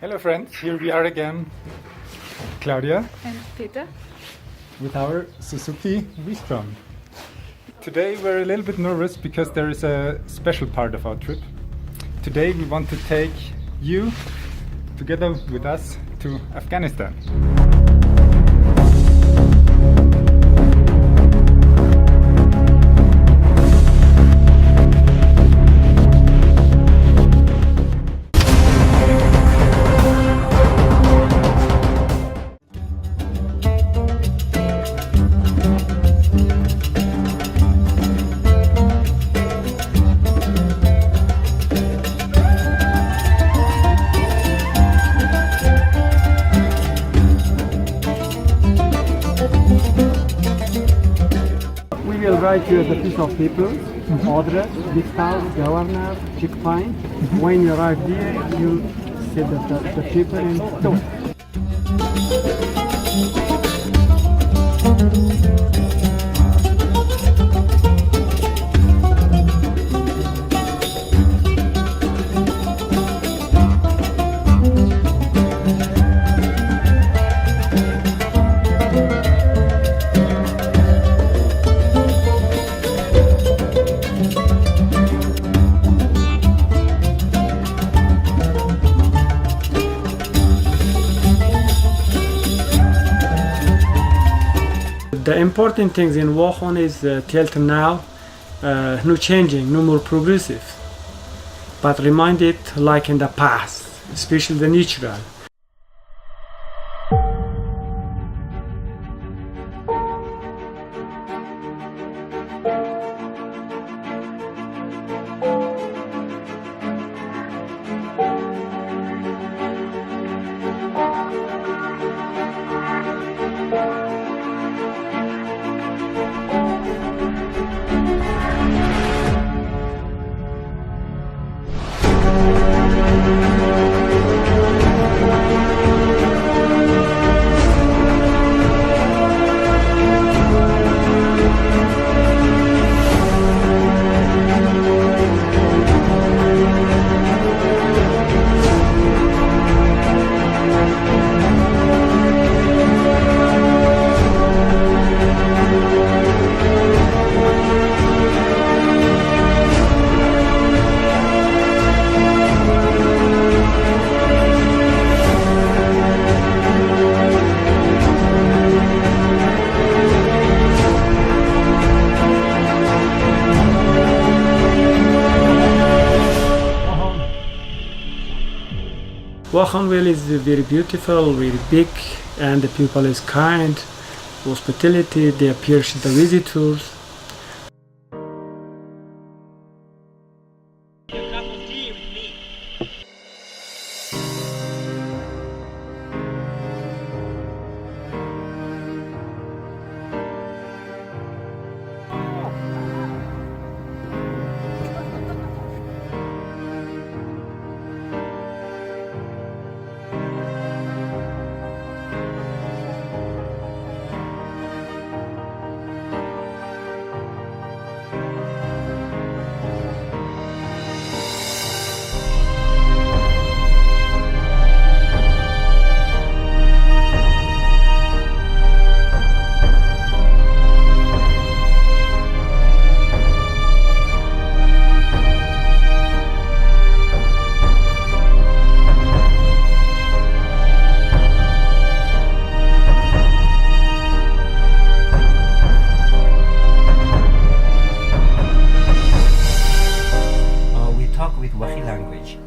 Hello friends, here we are again, Claudia And Peter. with our Suzuki V-Strom. Today we're a little bit nervous because there is a special part of our trip. Today we want to take you together with us to Afghanistan. We will write you the piece of paper, address, distance, governor, checkpoint. When you arrive there, you set the paper and stop. The important things in Wuhan is till now, no changing, no more progressive, but remind it like in the past, especially the natural. Wuhan is very beautiful, very big, and the people is kind, hospitality, they appreciate the visitors. Language.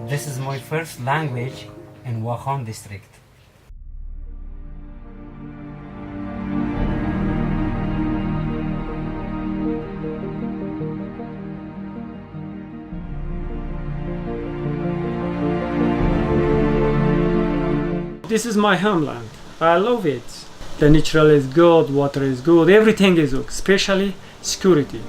This is my first language in Wuhan district. This is my homeland. I love it. The natural is good, water is good, everything is good, especially security.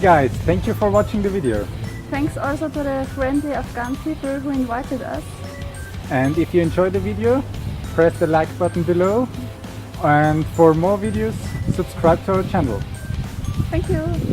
guys, thank you for watching the video. Thanks also to the friendly Afghan people who invited us. And if you enjoyed the video, press the like button below. And for more videos, subscribe to our channel. Thank you.